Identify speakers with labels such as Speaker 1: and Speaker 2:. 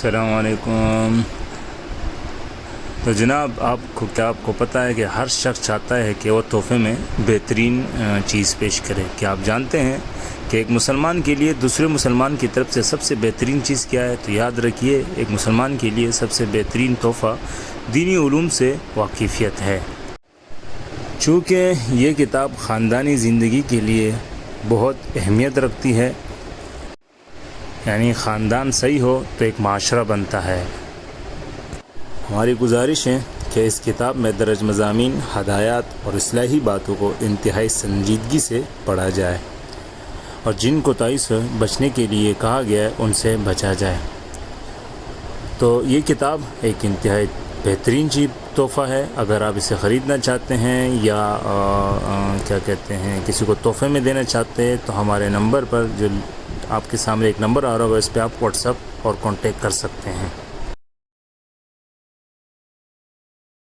Speaker 1: السلام علیکم۔ تو جناب آپ کو پتہ ہے کہ ہر شخص چاہتا ہے کہ وہ تحفے میں بہترین چیز پیش کرے۔ کیا آپ جانتے ہیں کہ ایک مسلمان کے لیے دوسرے مسلمان کی طرف سے سب سے بہترین چیز کیا ہے؟ تو یاد رکھیے، ایک مسلمان کے لیے سب سے بہترین تحفہ دینی علوم سے واقفیت ہے۔ چونکہ یہ کتاب خاندانی زندگی کے لیے بہت اہمیت رکھتی ہے، یعنی خاندان صحیح ہو تو ایک معاشرہ بنتا ہے۔ ہماری گزارش ہے کہ اس کتاب میں درج مضامین، ہدایات اور اصلاحی باتوں کو انتہائی سنجیدگی سے پڑھا جائے اور جن کوتاہی سے بچنے کے لیے کہا گیا ہے ان سے بچا جائے۔ تو یہ کتاب ایک انتہائی بہترین تحفہ ہے۔ اگر آپ اسے خریدنا چاہتے ہیں یا کسی کو تحفے میں دینا چاہتے ہیں تو ہمارے نمبر پر، جو آپ کے سامنے ایک نمبر آ رہا ہوگا، اس پہ آپ واٹس ایپ اور کانٹیکٹ کر سکتے ہیں۔